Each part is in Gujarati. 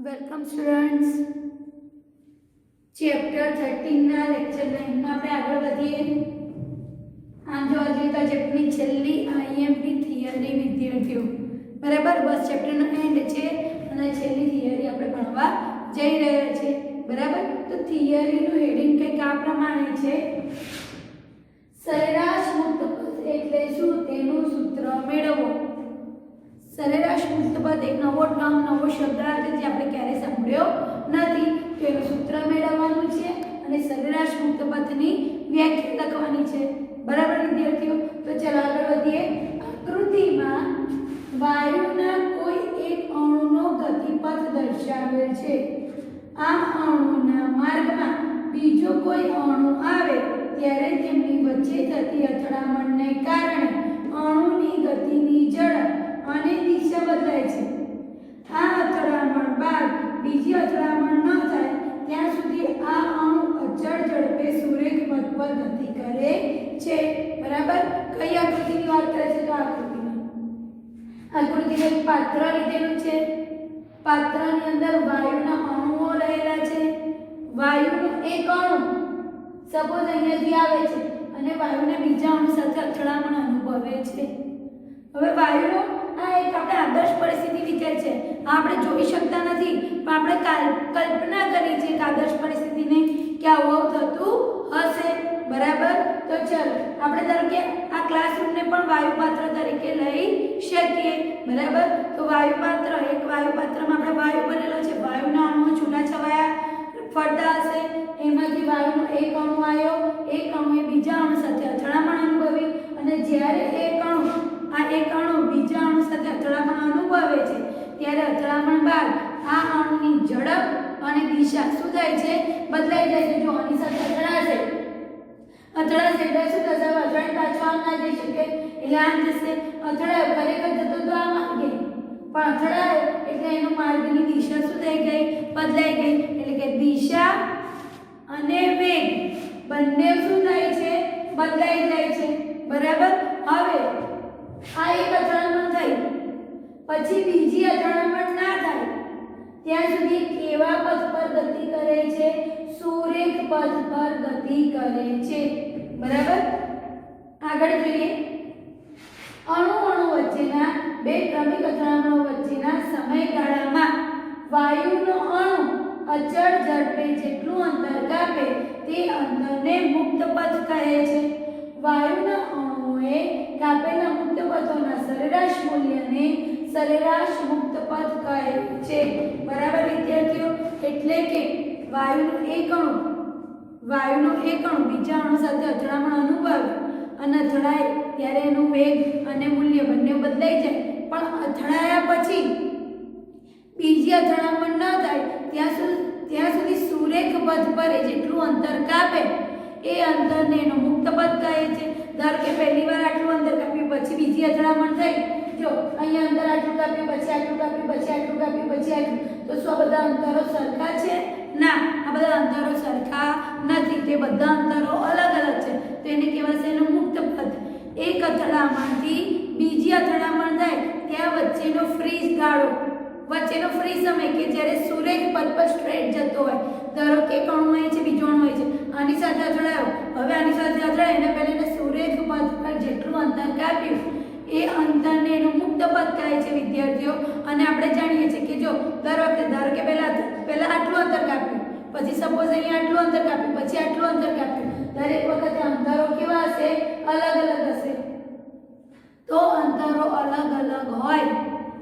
Welcome students. ચેપ્ટર 13 ના લેક્ચર 9 માં આપણે આગળ વધીએ. આમ જોવા જઈએ તો ચેપ્ટરની છેલ્લી આઈએમપી થિયરી વિદ્યાર્થીઓ, બરાબર, બસ ચેપ્ટરનો એન્ડ છે અને છેલ્લી થિયરી આપણે ભણવા જઈ રહ્યા છે, બરાબર. તો થિયરીનું હેડિંગ કંઈક આ પ્રમાણે છે: સરેરાશ મુક્ત પદ એટલે શું તેનું સૂત્ર મેળવો. સરેરાશ મુક્ત પદ એક નવો ટર્મ, નવો શબ્દ છે જે આપણે ક્યારેય સાંભળ્યો નથી. તો એનું સૂત્ર મેળવવાનું છે અને સરેરાશ મુક્ત પદની વ્યાખ્યા લખવાની છે, બરાબર વિદ્યાર્થીઓ. તો ચાલો આગળ વધીએ. આકૃતિમાં વાયુના કોઈ એક અણુનો ગતિપથ દર્શાવેલ છે. આ અણુના માર્ગમાં બીજો કોઈ અણુ આવે ત્યારે તેમની વચ્ચે થતી અથડામણને કારણે અણુની ગતિની ઝડપ અને દિશા બદલાય છે. આ અથડામણ બાદ બીજી અથડામણ ન થાય ત્યાં સુધી આ અણુ અચળ ઝડપે સુરેખ પથ પર ગતિ કરે છે, બરાબર. કઈ આકૃતિની વાત કરે છે? તો આકૃતિમાં એક પાત્ર લીધેલું છે. પાત્રની અંદર વાયુના અણુઓ રહેલા છે. વાયુનો એક અણુ સપોઝ અહીંયાથી આવે છે અને વાયુને બીજા અણુ સાથે અથડામણ અનુભવે છે. હવે વાયુનો આ એક આપણે આદર્શ પરિસ્થિતિ વિચાર છે. આપણે જોઈ શકતા નથી પણ આપણે કલ્પના કરી છે કે આદર્શ પરિસ્થિતિને કે આવું થતું હશે, બરાબર. તો ચાલો આપણે ધારો કે આ ક્લાસરૂમને પણ વાયુપાત્ર તરીકે લઈ શકીએ, બરાબર. તો વાયુપાત્ર, એક વાયુપાત્રમાં આપણે વાયુ બનેલો છે. વાયુના અણુઓ છૂટાછવાયા ફરતા હશે. એમાંથી વાયુનો એક અણુ આવ્યો, એક અણુએ બીજા અણુ સાથે અથડામણ અનુભવી અને જ્યારે એક અણુ બીજા અણુ સાથે અથડામણ અનુભવે છે ત્યારે અથડામણ બાદ આ અણુની ઝડપ અને દિશા શું થાય છે? બદલાઈ જાય છે. જો આની સાથે અથડાશે એટલે શું થશે? અથડાઈ પાછો આમ ના જઈ શકે એટલે આમ જશે. અથડાયો ખરેખર જતો તો આ માર્ગે, પણ અથડાયો એટલે એનો માર્ગની દિશા શું થઈ ગઈ? બદલાઈ ગઈ. એટલે કે દિશા અને વેગ બંને શું થાય છે? બદલાઈ જાય છે, બરાબર. હવે આ એક અથડામણ થઈ પછી બીજી અથડામણ ના થાય ત્યાં સુધી કેવા પથ પર ગતિ કરે છે? સુરેખ પથ પર ગતિ કરે છે, બરાબર. આગળ જોઈએ. અણુ વચ્ચેના બે ક્રમિક અથડામણો વચ્ચેના સમયગાળામાં વાયુનો અણુ અચળ ઝડપે જેટલું અંતર કાપે તે અંતરને મુક્ત પથ કહે છે. વાયુના અણુએ કાપેલા મુક્ત પથોના સરેરાશ મૂલ્યને સરેરાશ મુક્ત પથ કહે છે, બરાબર વિદ્યાર્થીઓ. એટલે કે વાયુનો એક અણુ બીજા અણુ સાથે અથડામણ અનુભવે અને અથડાય ત્યારે એનું વેગ અને મૂલ્ય બંને બદલાઈ જાય, પણ અથડાયા પછી બીજી અથડામણ ન થાય ત્યાં સુધી સુરેખ પથ પર જેટલું અંતર કાપે એ અંતરને એનો મુક્ત પથ કહે છે. ધારો કે પહેલી વાર આટલું અંતર કાપ્યું પછી બીજી અથડામણ થઈ, જો અહીંયા અંતર આટલું કાપ્યું પછી આટલું કાપ્યું પછી આટલું કાપ્યું પછી આટલું, તો શું આ બધા અંતરો સરખા છે? ના, આ બધા અંતરો સરખા નથી. તે બધા અંતરો અલગ અલગ છે. તો એને કહેવાશે એનો મુક્ત પથ. એક અથડામણથી બીજી અથડામણ થાય ત્યાં વચ્ચેનો ફ્રી ગાળો, વચ્ચેનો ફ્રી સમય કે જ્યારે સુરેખ પથ પર સ્ટ્રેટ જતો હોય. ધારો કે એક અણુ હોય છે, બીજો અણુ હોય છે, આની સાથે અથડાયો, હવે આની સાથે અથડાય એને પહેલા સુરેખ પથ પર જેટલું અંતર કાપ્યું એ અંતરને એનું મુક્ત પથ કહે છે વિદ્યાર્થીઓ. અને આપણે જાણીએ છીએ કે જો ધારો કે પહેલા આટલું અંતર કાપ્યું, પછી સપોઝ અહીંયા આટલું અંતર કાપ્યું, પછી આટલું અંતર કાપ્યું, દરેક વખતે અંતરો કેવા હશે? અલગ અલગ હશે. તો અંતરો અલગ અલગ હોય,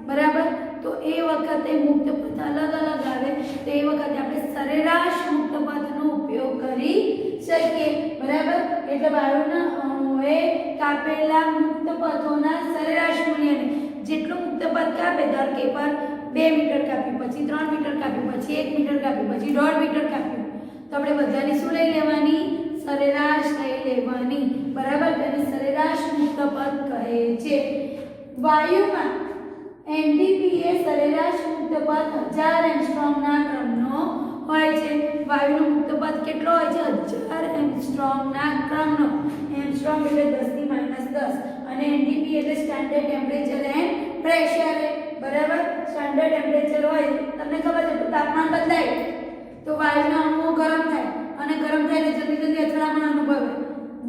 બરાબર. તો એ વખતે મુક્ત પથ અલગ અલગ આવે તો એ વખતે આપણે સરેરાશ મુક્ત પથનો ઉપયોગ કરી શકીએ, બરાબર. એટલે વાયુના અણુએ કાપેલા મુક્ત પથોના સરેરાશ મૂલ્યને જેટલું મુક્ત પથ કાપે, ધારો કે પર 2 મીટર કાપ્યું, પછી 3 મીટર કાપ્યું, પછી 1 મીટર કાપ્યું, પછી 1.5 મીટર કાપ્યું, તો આપણે બધાની શું લઈ લેવાની? સરેરાશ લઈ લેવાની, બરાબર. તેને સરેરાશ મુક્ત પથ કહે છે. વાયુમાં એનડીપી એ સરેરાશ મુક્ત પથ 1000 એંગસ્ટ્રોમના ક્રમનો હોય છે. વાયુનો મુક્ત પથ કેટલો હોય છે? 1000 એંગસ્ટ્રોમના ક્રમનો. એંગસ્ટ્રોમ એટલે 10 ની -10 અને એનડીપી એટલે સ્ટાન્ડર્ડ ટેમ્પરેચર એન્ડ પ્રેશર, બરાબર. સ્ટાન્ડર્ડ ટેમ્પરેચર હોય તમને ખબર છે તો તાપમાન બદલાય તો વાયુના અણુઓ ગરમ થાય અને ગરમ થાય એટલે જલ્દી જલ્દી અથડામણ અનુભવે.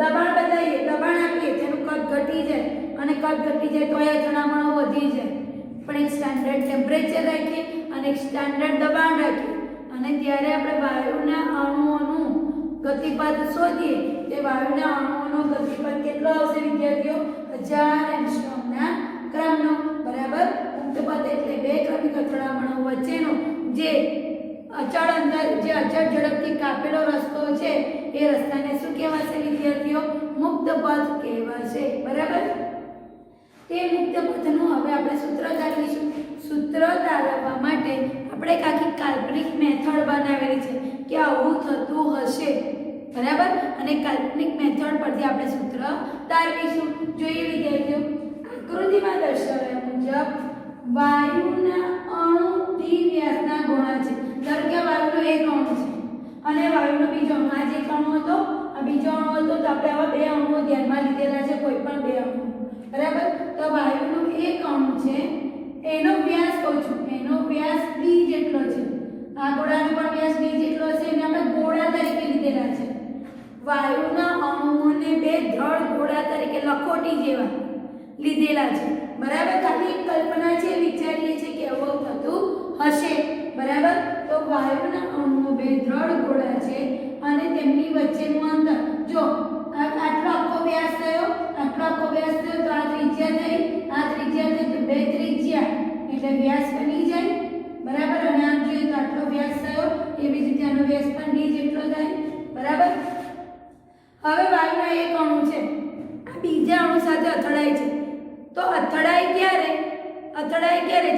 દબાણ બદલાઈએ, દબાણ આપીએ તેનું કદ ઘટી જાય અને કદ ઘટી જાય તો એ અથડામણો વધી જાય. પણ એક સ્ટાન્ડર્ડ ટેમ્પરેચર રાખીએ અને એક સ્ટાન્ડર્ડ દબાણ રાખીએ અને ત્યારે આપણે વાયુના અણુઓનું ગતિપથ શોધીએ તે વાયુના અણુઓનો ગતિપથ કેટલો આવશે વિદ્યાર્થીઓ? 1000 એંગસ્ટ્રોમના ક્રમનો. બરાબર. મુક્ત પથ એટલે બે ક્રમિક અથડામણો વચ્ચેનો જે અચળ અંતર, જે અચળ ઝડપથી કાપેલો રસ્તો છે એ રસ્તાને શું કહેવાશે વિદ્યાર્થીઓ? મુક્ત પથ કહેવાશે. બરાબર. તે મુક્ત પથનું હવે આપણે સૂત્ર તારવીશું. સૂત્ર તારવવા માટે આપણે એક આખી કાલ્પનિક મેથડ બનાવેલી છે કે આવું થતું હશે. બરાબર. અને કાલ્પનિક મેથડ પરથી આપણે સૂત્ર તારવીશું. જોઈએ વિદ્યાર્થીઓ, આકૃતિમાં દર્શાવ્યા મુજબ વાયુના અણુ ડી વ્યાસના ગોળા છે. ધારો કે વાયુનો એક અણુ છે અને વાયુનો બીજો અણુ. આ જે અણુ હતો આ બીજો અણુ હતો તો આપણે આવા બે અણુઓ ધ્યાનમાં લીધેલા છે, કોઈ પણ બે અણુ. બરાબર. તો વાયુનો એક અણુ છે એનો વ્યાસ કહું છું, એનો વ્યાસ d જેટલો છે. આ ગોળાનો પણ વ્યાસ d જેટલો છે એને આપણે ગોળા તરીકે લીધેલા છે. વાયુના અણુઓને બે દ્રઢ ગોળા તરીકે લખોટી જેવા લીધેલા છે. બરાબર. ખાલી એક કલ્પના છે, વિચારીએ છે કે આવું થતું હશે. બરાબર. તો વાયુના અણુઓ બે દ્રઢ ગોળા છે અને તેમની વચ્ચેનું અંતર જો આટલો આખો વ્યાસ થયો, આટલો આખો વ્યાસ થયો તો આ ત્રિજ્યા થઈ, આ ત્રિજ્યા થઈ તો બે ત્રિજ્યા એટલે વ્યાસ બની જાય. બરાબર. અને આમ જોઈએ તો આટલો વ્યાસ થયો એવી જ રીતે આનો વ્યાસ પણ d જેટલો થાય. બરાબર. હવે વાયુના એક અણુ છે આ બીજા અણુ સાથે અથડાય છે તો અથડાય ક્યારે?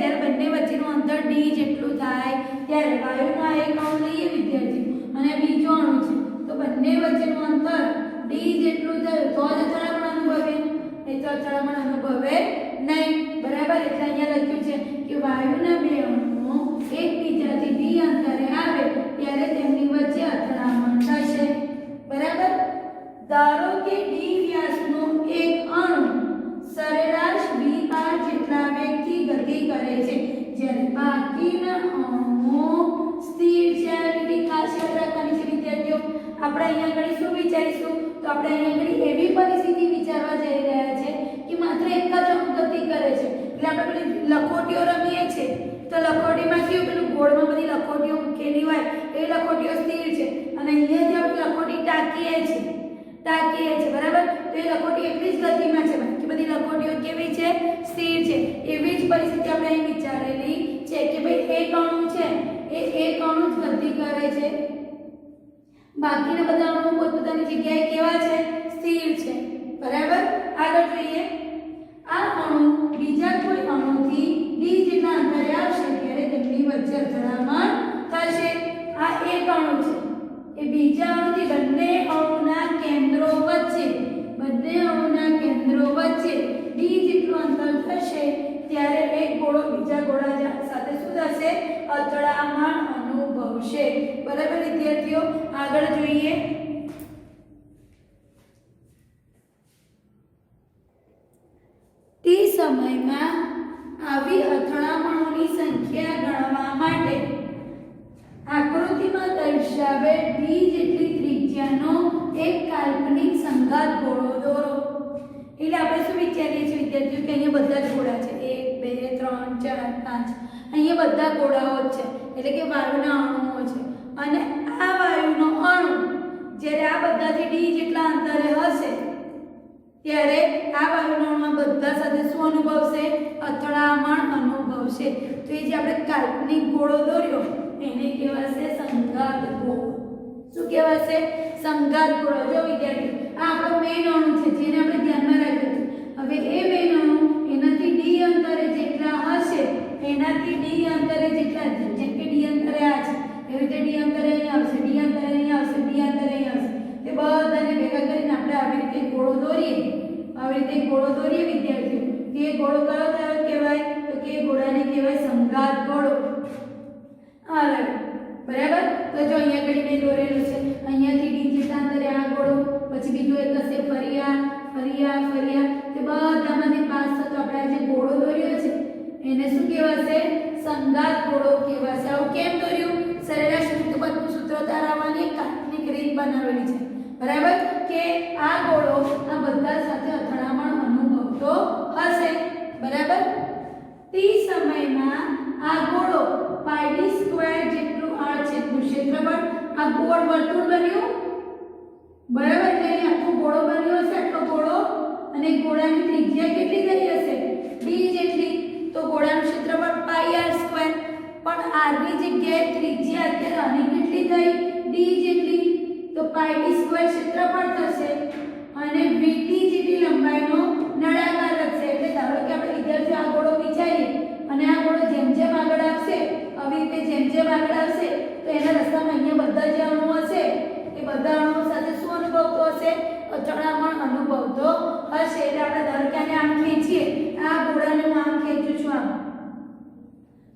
જ્યારે બંને વચ્ચેનું અંતર d જેટલું થાય ત્યારે. વાયુના એક અણુ લઈએ વિદ્યાર્થી અને બીજો અણુ છે તો બંને વચ્ચેનું અંતર d જેટલું થયું તો જ અથડામણ અનુભવે, નહીં તો અથડામણ અનુભવે નહીં. બરાબર. એટલે અહીંયા લખ્યું છે કે વાયુના બે અણુઓ એકબીજાથી d અંતરે આવે ત્યારે તેમની વચ્ચે અથડામણ થશે. બરાબર. ધારો કે d વ્યાસનો એક અણુ સરેરાશ v/r જેટલા વેગથી ગતિ કરે છે જ્યારે બાકીના અણુઓ સ્થિર છે. આવી ખાસ યાદ રાખવાની છે વિદ્યાર્થીઓ. આપણે અહીંયા આગળ શું વિચારીશું તો આપણે અહીંયા આગળ એવી પરિસ્થિતિ વિચારવા જઈ રહ્યા છે કે માત્ર એક જ અણુ ગતિ કરે છે. એટલે આપણે પેલી લખોટીઓ રમીએ છીએ તો લખોટીમાં કેવું પેલું ગોળમાં બધી લખોટીઓ મૂકેલી હોય એ લખોટીઓ સ્થિર છે અને અહીંયા જે આપણે લખોટી ટાંકીએ છીએ. બરાબર. તો એ લખોટી એટલી જ ગતિમાં છે કે બધી લખોટીઓ કેવી છે? સ્થિર છે. એવી જ પરિસ્થિતિ આપણે અહીં વિચારેલી છે કે ભાઈ એક અણુ છે એ એક અણુ જ ગતિ કરે છે, બાકીના બધા અણુઓ પોતપોતાની જગ્યાએ કેવા છે? સ્થિર છે. બરાબર. આગળ જોઈએ, આ અણુ બીજા કોઈ અણુથી d જેટલા અંતરે આવશે ત્યારે તેમની વચ્ચે અથડામણ થશે. આ એક અણુ છે એ બીજા અણુથી બંને અણુના કેન્દ્રો વચ્ચે d જેટલું અંતર થશે ત્યારે એક ગોળો બીજા ગોળા સાથે શું થશે? અથડામણ અનુભવશે. બરાબર વિદ્યાર્થીઓ. આગળ જોઈએ, તે સમયમાં આવી અથડામણોની સંખ્યા ગણવા માટે આકૃતિમાં દર્શાવેલ d જેટલી ત્રિજ્યાનો એક કાલ્પનિક સંઘાત ગોળો દોરો. એટલે આપણે શું વિચારીએ છીએ વિદ્યાર્થીઓ કે અહીંયા બધા જ ગોળા છે 1 2 3 4 5 અહીંયા બધા ગોળાઓ જ છે એટલે કે વાયુના અણુઓ છે અને આ વાયુનો અણુ જ્યારે આ બધાથી d જેટલા અંતરે હશે ત્યારે આ વાયુના અણુમાં બધા સાથે શું અનુભવશે? અથડામણ અનુભવશે. તો એ જે આપણે કાલ્પનિક ગોળો દોર્યો એને કહેવાશે સંઘાત ગોળો. શું કહેવાશે? સંઘાત ગોળો. જો વિદ્યાર્થીઓ આ આપણો મેઇન અણુ છે જેને આપણે ધ્યાનમાં રાખ્યું છે. હવે એ મેઇન અણુ એનાથી d અંતરે જેટલા હશે એનાથી d અંતરે જેટલા જેમ કે d અંતરે આ છે એવી રીતે d અંતરે અહીં આવશે, d અંતરે અહીં આવશે, d અંતરે અહીં આવશે. તે બધાને ભેગા કરીને આપણે આવી રીતે ગોળો દોરીએ વિદ્યાર્થીઓ. કે ગોળો કયો કહેવાય તો કે ગોળાને કહેવાય સંઘાત ગોળો. બરાબર. તો જો અહીંયા ઘડી મેં દોરેલું છે અહીંયાથી d જેટલા અંતરે આ ગોળો, પછી બીજો એક હશે ફરી આ તે બધામાંથી પાસ થતો આપણે જે ગોળો દોર્યો છે એને શું કહેવાશે? આવું કેમ દોર્યું? સરેરાશ ઋતુપદનું સૂત્ર તારવવાની એક કાલ્પનિક રીત બનાવેલી છે, બરાબર? કે આ ગોળો આ બધા સાથે અથડામણ અનુભવતો હશે, બરાબર? તે સમયમાં આ ગોળો પાઈ સ્ક્વેર જેટલું આડછેદનું ક્ષેત્રફળ, આ ગોળ વર્તુળ બન્યું, બરાબર? એટલે આખો ગોળો બન્યો હશે, આટલો ગોળો, અને ગોળાની ત્રિજ્યા કેટલી થઈ હશે? d જેટલી. તો ગોળાનું ક્ષેત્રફળ પાઈ r સ્ક્વેર, પણ r ની જગ્યાએ ત્રિજ્યા અત્યારે આની કેટલી થઈ? d જેટલી. તો પાઈ d સ્ક્વેર ક્ષેત્રફળ થશે અને vt જેટલી લંબાઈનો નળાકાર હશે. એટલે ધારો કે આપણે વિદ્યાર્થીઓ આ ગોળો વિચારીએ અને આ ગોળો જેમ જેમ આગળ આવશે, આવી રીતે જેમ જેમ આગળ આવશે, તો એના રસ્તામાં અહીંયા બધા જે અણુઓ હશે એ બધા અણુઓ સાથે શું અનુભવતો હશે? અથડામણ અનુભવતો હશે. એટલે આપણે ધારો કે આને આમ ખેંચીએ, આ ગોળાને હું આમ ખેંચું છું આમ,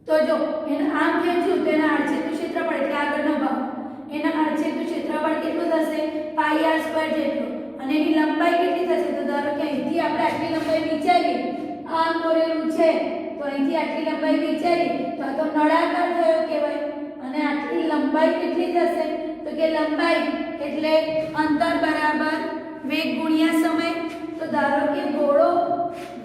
તો જો એને આમ ખેંચ્યું તો એના આડછેદનું ક્ષેત્રફળ એટલે આગળનો ભાગ, એના આડછેદનું ક્ષેત્રફળ કેટલું થશે? પાઈ r સ્ક્વેર જેટલું. અને એની લંબાઈ કેટલી થશે? તો ધારો કે અહીંથી આપણે આટલી લંબાઈ વિચારીએ, આમ દોરેલું છે તો અહીંથી આટલી લંબાઈ વિચારીએ તો આ તો નળાકાર થયો કહેવાય. અને આટલી લંબાઈ કેટલી થશે? તો કે લંબાઈ એટલે અંતર બરાબર વેગ ગુણ્યા સમય. તો ધારો કે ગોળો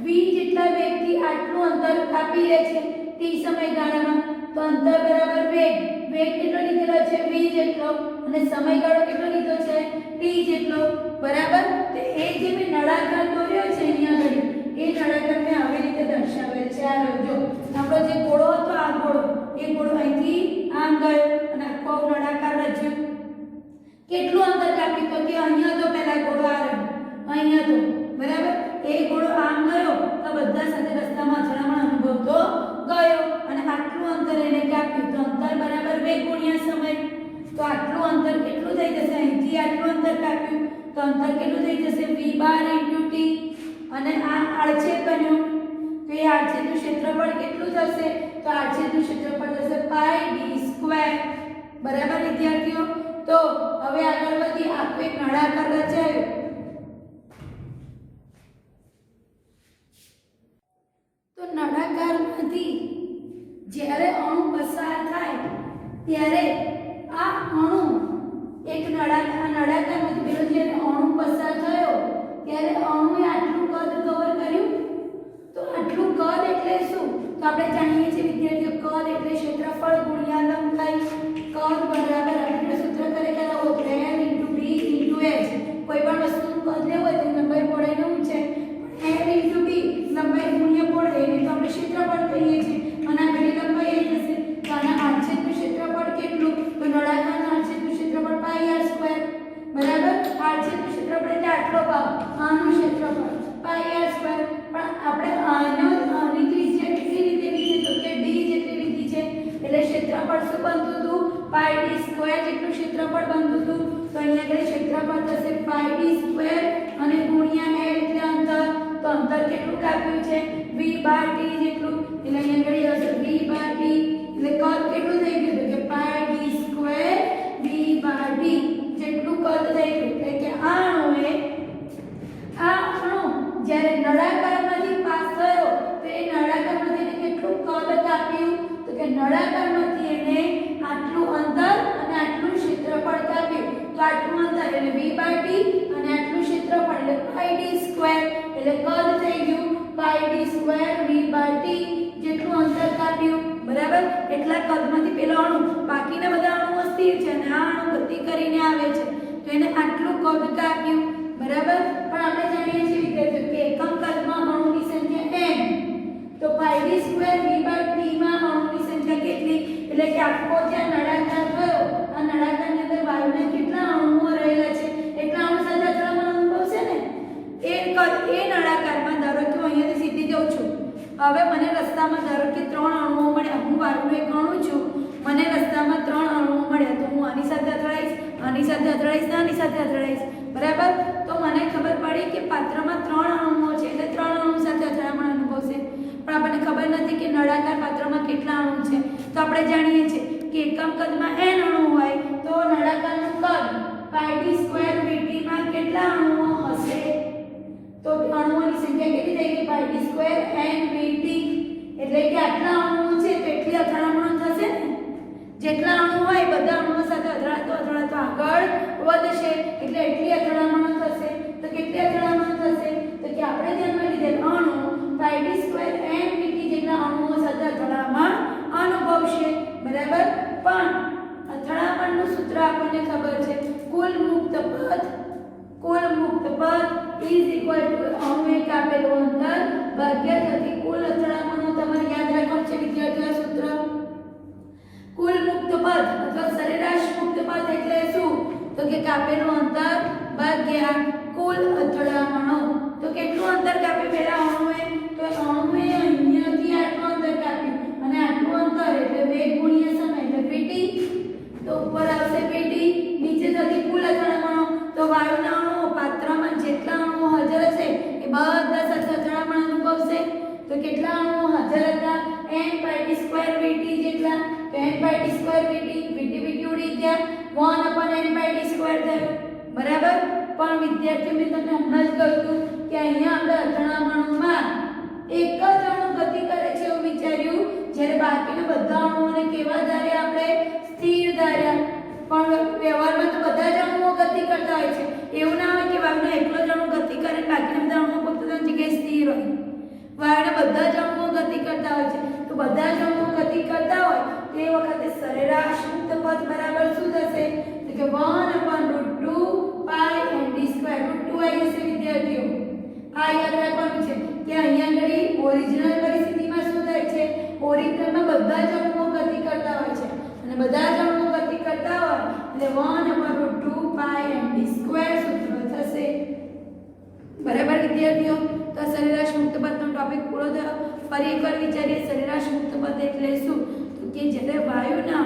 v જેટલા વેગથી આટલું અંતર કાપી લે છે t સમયગાળામાં, તો અંતર બરાબર વેગ. વેગ કેટલો લીધેલો છે? v જેટલો, અને સમયગાળો કેટલો લીધો છે? t જેટલો, બરાબર? તો એ જે મેં નળાકાર દોર્યો છે અહીંયા આગળ, એ નળાકાર મેં આવી રીતે દર્શાવેલ છે. આ જો આપણો જે ગોળો હતો, આ ગોળો, એ ગોળો અહીંથી આમ ગયો અને આખો નળાકાર રચ્યો. કેટલું અંતર કાપ્યું? તો કે અહીંયા તો પહેલા ગોળો આ રહ્યો, અહીંયા તો, બરાબર? એ ગોળો આમ ગયો તો બધા સાથે રસ્તામાં અથડામણ અનુભવતો ગયો અને આટલું અંતર એને કાપ્યું. તો અંતર બરાબર વેગ ગુણ્યા સમય. તો આટલું અંતર કેટલું થઈ જશે? અહીંથી આટલું અંતર કાપ્યું તો અંતર કેટલું થઈ જશે? v બાર * t. અને આ આડછેદ બન્યો તો એ આડછેદનું ક્ષેત્રફળ કેટલું થશે? તો આડછેદનું ક્ષેત્રફળ થશે પાઈ d સ્ક્વેર, બરાબર વિદ્યાર્થીઓ? તો હવે આગળ વધી આખો એક નળાકાર રચાયો. તો નળાકારમાંથી જ્યારે અણુ પસાર થાય ત્યારે આ અણુ એક નળાકારમાંથી પેલો જ્યારે અણુ પસાર થયો ત્યારે અણુએ આટલું કદ કવર કર્યું. તો આટલું કદ એટલે શું? તો આપણે જાણીએ છીએ વિદ્યાર્થીઓ, કદ એટલે ક્ષેત્રફળ ગુણ્યા લંબાઈ. કદ બરાબર આપણે સૂત્ર ખરેખર આવો l * d * h. કોઈ પણ વસ્તુનું કદ લેવું હોય તો લંબાઈ પહોળાઈનું છે, l * d લંબાઈ ગુણ્યા પહોળાઈ એટલે તો આપણે ક્ષેત્રફળ કહીએ છીએ. અને આ ઘડી લંબાઈ આવી જશે. તો આના આડછેદનું ક્ષેત્રફળ કેટલું? તો નળાકારના આડછેદનું ક્ષેત્રફળ પાઈ r સ્ક્વેર, બરાબર? આડછેદનું ક્ષેત્રફળ એટલે આટલો ભાગ, આનું ક્ષેત્રફળ પાઈ r સ્ક્વેર. પણ આપણે આની ત્રિજ્યા કેટલી લીધેલી છે? તો કે d જેટલી લીધી છે. એટલે ક્ષેત્રફળ શું બનતું હતું? પાઈ d સ્ક્વેર જેટલું ક્ષેત્રફળ બનતું હતું. તો અહીંયા આગળ ક્ષેત્રફળ થશે પાઈ d સ્ક્વેર અને ગુણ્યા l એટલે અંતર. તો અંતર કેટલું કાપ્યું છે? v બાર t જેટલું. એટલે અહીંયા આગળ હશે v બાર t. એટલે કદ કેટલું થઈ ગયું? તો કે પાઈ d સ્ક્વેર v બાર t જેટલું કદ થઈ ગયું. એટલે કે આ અણુ જ્યારે નળાકારમાંથી પાસ થયો તો એ નળાકારમાંથી એને કેટલું કદ કાપ્યું? તો કે નળાકારમાંથી એને આટલું અંતર અને આટલું ક્ષેત્રફળ કાપ્યું. તો આટલું અંતર એટલે v બાર t અને આટલું ક્ષેત્રફળ એટલે પાઈ d સ્ક્વેર. એટલે કદ થઈ ગયું પાઈ d સ્ક્વેર v બાર t જેટલું અંતર કાપ્યું, બરાબર? એટલા કદમાંથી પેલો અણુ, બાકીના બધા અણુઓ સ્થિર છે અને આ અણુ ગતિ કરીને આવે છે તો એને આટલું કદ કાપ્યું, બરાબર? પણ આપણે જાણીએ છીએ વિદ્યાર્થીઓ કે એકમ કદમાં અણુની સંખ્યા n. તો પાઈ d સ્ક્વેર v બાર t માં અણુની સંખ્યા કેટલી? એટલે કે આખો જ્યાં નળાકાર થયો, આ નળાકારની અંદર વાયુના કેટલા અણુઓ રહેલા છે એટલા અણુ સાથે અથડામણ અનુભવશે ને. એ નળાકારમાં ધારો કે હું અહીંયાથી સીધી જઉં છું, હવે મને રસ્તામાં ધારો કે 3 અણુઓ મળ્યા, હું વાયુનો એક અણુ છું, મને રસ્તામાં 3 અણુઓ મળ્યા. તો હું આની સાથે અથડાઈશ, આની સાથે અથડાઈશ, આની સાથે અથડાઈશ, બરાબર? તો મને ખબર પડી કે પાત્રમાં 3 અણુઓ છે એટલે 3 અણુ સાથે અથડામણ અનુભવશે. પણ આપણને ખબર નથી કે નળાકાર પાત્રમાં કેટલા અણુ છે. તો આપણે જાણીએ છીએ કે એકમ કદમાં n અણુ હોય તો નળાકારનું કદ પાઈ d સ્ક્વેર vt માં કેટલા અણુઓ હશે? તો અણુઓની સંખ્યા કેટલી થઈ ગઈ? પાઈ d સ્ક્વેર n vt. એટલે કે આટલા અણુઓ છે તો એટલી અથડામણ થશે ને. જેટલા અણુ હોય બધા અણુઓ સાથે અથડાતો આગળ વધશે એટલે એટલી અથડામણો થશે. તો કેટલી અથડામણો થશે તો કે આપણે ધ્યાનમાં લીધેલ અણુ πd² NVT જેટલા અણુઓ સાથે અથડામણ અનુભવશે. બરાબર. પણ અથડામણનું સૂત્ર આપણને ખબર છે, કુલ મુક્ત પદ ઇઝ ઇક્વલ ટુ અણુએ કાપેલું અંતર ભાગ્યા થતી કુલ અથડામણો. તમારે યાદ રાખવાનું છે વિદ્યાર્થીઓ સૂત્ર. કુલ મુક્ત પદ અથવા સરેરાશ મુક્ત પદ એટલે શું તો કે કાપેલું અંતર ભાગ્યા કુલ અથડામણો. તો કેટલું અંતર કાપ્યું પહેલા અણુએ તો અણુએ અહીંયાથી આટલું અંતર કાપ્યું અને આટલું અંતર એટલે વેગ ગુણ્યા સમય એટલે vt. તો ઉપર આવશે vt, નીચે થતી કુલ અથડામણો. તો વાયુના અણુઓ પાત્રમાં જેટલા અણુઓ હાજર હશે એ બધા સાથે અથડામણ અનુભવશે. તો કેટલા અણુઓ હાજર હતા n/d² vt જેટલા. તો n/d² vt ઉડી ગયા 1/n/d² થયું. બરાબર. પણ વિદ્યાર્થીઓ મેં તમને હમણાં જ કહ્યું હતું કે અહીંયા આપણે અથડામણોમાં એક જ અણુ ગતિ કરે છે એવું વિચાર્યું, જ્યારે બાકીના બધા અણુઓને કેવા ધાર્યા આપણે સ્થિર ધાર્યા. પણ વ્યવહારમાં તો બધા જ અણુઓ ગતિ કરતા હોય છે. એવું ના હોય કે વાયુનો એકલો જ અણુ ગતિ કરે બાકીના બધા અણુઓ પોતાની જગ્યાએ સ્થિર હોય. વાયુના બધા જ અણુઓ ગતિ કરતા હોય છે. તો બધા જ અણુઓ ગતિ કરતા હોય તે વખતે સરેરાશ મુક્ત પદ બરાબર શું થશે તો કે 1/√2 π/d². √2 આવી જશે વિદ્યાર્થીઓ. આ યાદ રાખવાનું છે કે અહીંયા આગળ ઓરિજિનલ પરિસ્થિતિમાં શું થાય છે, ઓરિજિનલમાં બધા જ અણુઓ ગતિ કરતા હોય છે અને બધા જ અણુઓ ગતિ કરતા હોય એટલે 1/√2 π/d² સૂત્ર થશે. બરાબર વિદ્યાર્થીઓ. તો સરેરાશ મુક્ત પદનો ટોપિક પૂરો થયો. ફરી એકવાર વિચારીએ સરેરાશ મુક્ત પદ એટલે શું તો કે જ્યારે વાયુના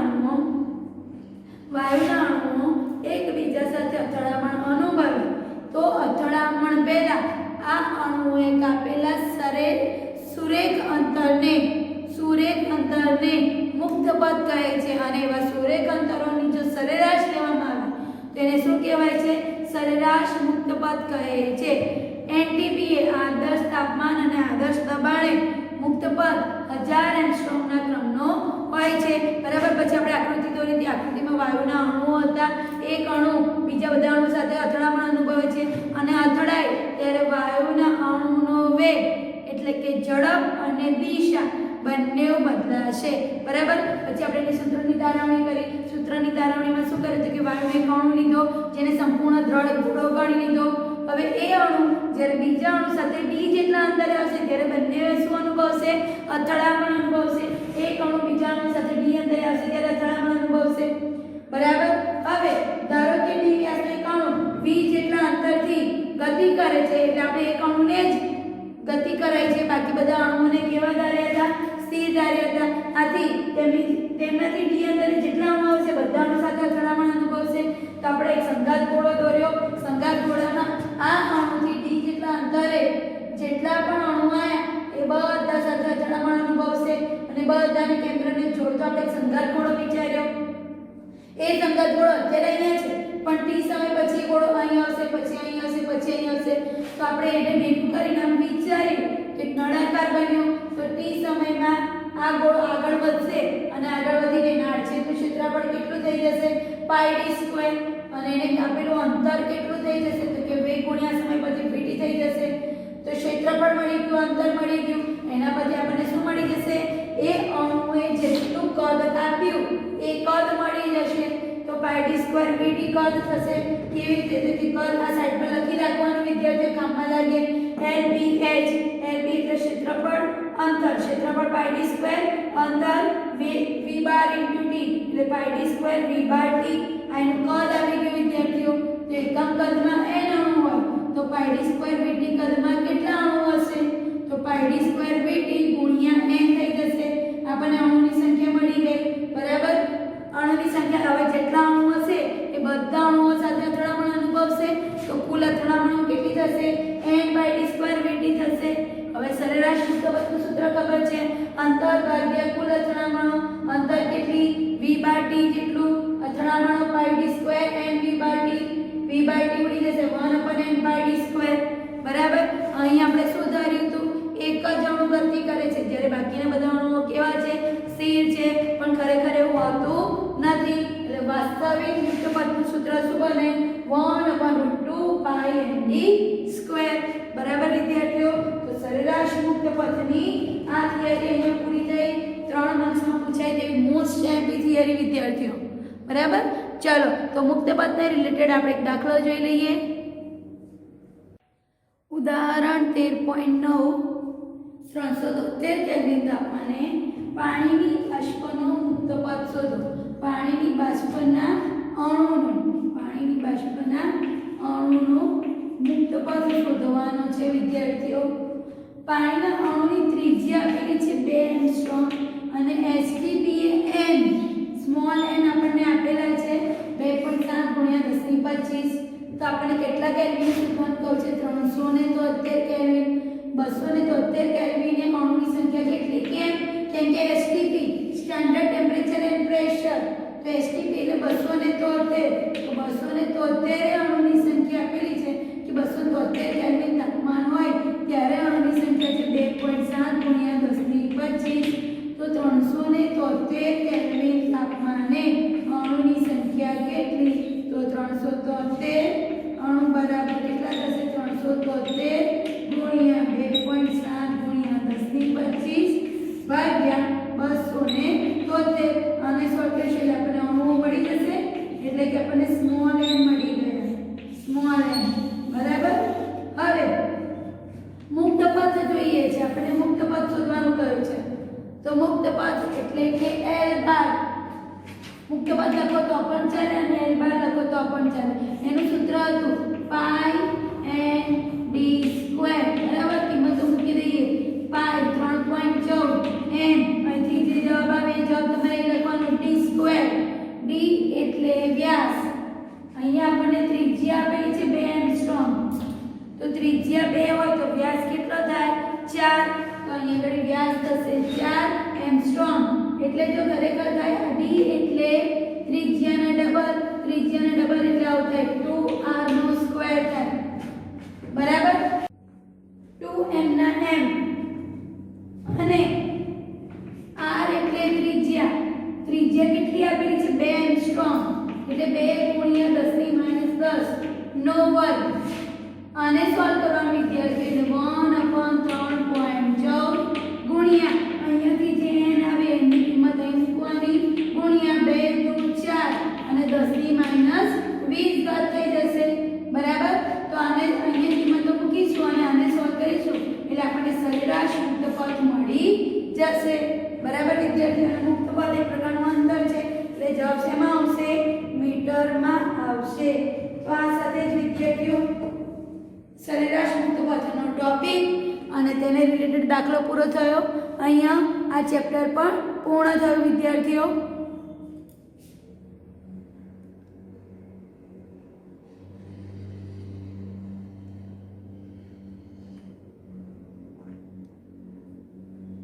અણુઓ એકબીજા સાથે અથડામણ અનુભવે તો અથડામણ પહેલા આ અણુઓએ કાપેલા સુરેખ અંતરને મુક્ત પદ કહે છે. અને એવા સુરેખ અંતરોની જો સરેરાશ લેવામાં આવે તેને શું કહેવાય છે, સરેરાશ મુક્ત પદ કહે છે. NTP એ આદર્શ તાપમાન અને આદર્શ દબાણે મુક્ત પદ 1000 એંગસ્ટ્રોમના ક્રમનો હોય છે. બરાબર. પછી આપણે આકૃતિ દોરી હતી. આકૃતિમાં વાયુના અણુઓ હતા. એક અણુ બીજા બધા અણુ સાથે અથડામણ અનુભવે છે અને અથડાય ત્યારે વાયુના અણુનો વેગ એટલે કે ઝડપ અને દિશા બંને બદલાશે. બરાબર. પછી આપણે એની સૂત્રની તારવણી કરી. સૂત્રની તારવણીમાં શું કરે તો કે વાયુનો એક અણુ લીધો જેને સંપૂર્ણ દ્રઢ ગોળો ગણી લીધો. હવે એ અણુ જ્યારે બીજા અણુ સાથે d જેટલા અંતરે આવશે ત્યારે બંને શું અનુભવશે, અથડામણ અનુભવશે. એક અણુ બીજા અણુ સાથે d અંતરે આવશે ત્યારે અથડામણ અનુભવશે. બરાબર. હવે ધારો કે d વ્યાસનો એક અણુ v જેટલા અંતરથી ગતિ કરે છે એટલે આપણે એક અણુને જ ગતિ કરાય છે, બાકી બધા અણુઓને કેવા ધાર્યા હતા, સ્થિર ધાર્યા હતા. આથી તેમાંથી d અંતરે જેટલા અણુ આવશે બધા અણુ સાથે અથડામણ અનુભવશે. તો આપણે એક સંઘાત ગોળો દોર્યો. સંઘાત ગોળામાં આ અણુથી d જેટલા અંતરે જેટલા પણ અણુ આવ્યા એ બધા સાથે અથડામણ અનુભવશે અને બધાને કેન્દ્રને જોડતો આપણે એક સંઘાત ગોળો વિચાર્યો. એ સંઘાત ગોળો અત્યારે અહીંયા છે પણ t સમય પછી ગોળો અહીં આવશે, પછી અહીં આવશે, પછી અહીં આવશે. તો આપણે એને ભેગું કરીને આમ વિચાર્યું કે નળાકાર બન્યો. તો t સમયમાં આ ગોળો આગળ વધશે અને આગળ વધીને એના આડછેદનું ક્ષેત્રફળ કેટલું થઈ જશે πd² અને એને કાપેલું અંતર કેટલું થઈ જશે તો કે વેગ ગુણ્યા સમય પછી vt થઈ જશે. તો ક્ષેત્રફળ મળી ગયું, અંતર મળી ગયું. એના પછી આપણને શું મળી જશે, એ અણુએ જેટલું કદ કાપ્યું એ કદ મળી જશે. તો πd² vt કદ થશે. કેવી રીતે તો કે કદ આ સાઈડ પર લખી રાખવાનું વિદ્યાર્થીઓ કામમાં લાગે. lbh lb એટલે ક્ષેત્રફળ, અંતર ક્ષેત્રફળ πd², અંતર v બાર * t એટલે πd² v બાર t. આનું કદ આવી ગયું વિદ્યાર્થીઓ. તો એકમ કદમાં n અણુ હોય તો πd² vt કદમાં કેટલા અણુ હશે તો πd² vt ગુણ્યા n થઈ જશે. આપણને અણુની સંખ્યા મળી ગઈ. બરાબર. અણુની સંખ્યા હવે જેટલા અણુ હશે એ બધા અણુઓ સાથે અથડામણ અનુભવશે. તો કુલ અથડામણો કેટલી થશે, n/d² vt થશે. હવે સરેરાશ મુક્ત પદનું સૂત્ર ખબર છે, અંતર ભાગ્યા કુલ અથડામણો. અંતર કેટલી v બાર t જેટલું, અથડામણો πd² n v બાર t. v બાર t ઉડી જશે 1/n/d². બરાબર. અહીં આપણે શું ધાર્યું હતું, એક જ અણુ ગતિ કરે છે જ્યારે બાકીના બધા અણુઓ કેવા છે, સ્થિર છે. પણ ખરેખર એવું હોતું વાસ્તવિક મુક્ત પદનું સૂત્ર શું બને 1/√2 પાઈ એનડી સ્ક્વેર. બરાબર વિદ્યાર્થીઓ? તો સરેરાશ મુક્ત પદની આ થિયરી અહીંયા પૂરી થઈ. 3 માર્ક્સમાં પૂછાય તેવી મોસ્ટ એમ્પી થિયરી વિદ્યાર્થીઓ. બરાબર? ચલો તો મુક્ત પદને રિલેટેડ આપણે એક દાખલો જોઈ લઈએ. ઉદાહરણ 13.9 373 કેલ્વિન તાપમાને પાણીની બાષ્પનો મુક્ત પદ શોધો. પાણીની બાષ્પના અણુનું મુક્ત પદ શોધવાનો છે વિદ્યાર્થીઓ. પાણીના અણુની ત્રિજ્યા આપેલી છે 2 એંગસ્ટ્રોમ અને STP એ n સ્મોલ n આપણને આપેલા છે 2.7 × 1025. તો આપણે કેટલા કેલ્વિન શોધવાનું કહ્યું છે? 373 કેલ્વિન. 273 કેલ્વિને અણુની સંખ્યા કેટલી? કેમ કે STP standard temperature and pressure. તો STP એટલે 273. તો 273 અણુની સંખ્યા આપેલી છે કે 273 કેલ્વિન તાપમાન હોય ત્યારે અણુની સંખ્યા છે 2.7 × 1025. તો 373 કેલ્વિન તાપમાને અણુની સંખ્યા કેટલી? તો 373 અણુ બરાબર કેટલા થશે? 373 ગુણ્યા 2.7 × 1025 ભાગ્યા 273. અને સોલ્યુશન એટલે આપણને અણુઓ મળી જશે એટલે કે આપણને સ્મોલ n મળી ગયા. Small n. બરાબર? હવે મુક્ત પદ જોઈએ છે. આપણે મુક્ત પદ શોધવાનું કહ્યું છે. તો મુક્ત પદ એટલે કે L બાર. મુક્ત પદ લખો તો પણ ચાલે અને L બાર લખો તો પણ ચાલે. એનું સૂત્ર હતું પાઈ n d સ્ક્વેર. બરાબર? કિંમતો મૂકી દઈએ. પાઈ 3.14 n અહીંથી જે જવાબ આવે એ જવાબ તમારે લખવાનો d સ્ક્વેર. d એટલે વ્યાસ. અહીંયા આપણને ત્રિજ્યા આપેલી છે 2 એંગસ્ટ્રોમ. તો ત્રિજ્યા 2 હોય તો વ્યાસ કેટલો થાય? 4. તો અહીંયા આગળ વ્યાસ થશે 4 એંગસ્ટ્રોમ. એટલે જો ખરેખર થાય d એટલે ત્રિજ્યાના ડબલ. ત્રિજ્યાના ડબલ એટલે આવું થાય 2r નો સ્ક્વેર થાય. બરાબર? 2m ના m અને r એટલે ત્રિજ્યા. ત્રિજ્યા કેટલી આપેલી છે? 2 એંગસ્ટ્રોમ. એટલે 2 × 10 - 10 નો વર્ગ. આને સોલ્વ કરવાનું વિદ્યાર્થી એટલે 1/3.14 ગુણ્યા અહીંયાથી જે n આવે એની કિંમત અહીં મૂકવાની ગુણ્યા 2 × 4 અને 10 ની -20 ઘાત થઈ જશે. બરાબર? તો આને અહીંયા કિંમતો મૂકીશું અને આને સોલ્વ કરીશું એટલે આપણને સરેરાશ મુક્ત પદ મળી જશે. બરાબર વિદ્યાર્થીઓ? મુક્ત પદ એક પ્રકારનું અંતર છે એટલે જવાબ શેમાં આવશે? મીટરમાં આવશે. તો આ સાથે જ વિદ્યાર્થીઓ સરેરાશ મુક્ત પદનો ટોપિક અને તેને રિલેટેડ દાખલો પૂરો થયો. અહીંયા આ ચેપ્ટર પણ પૂર્ણ થયું વિદ્યાર્થીઓ.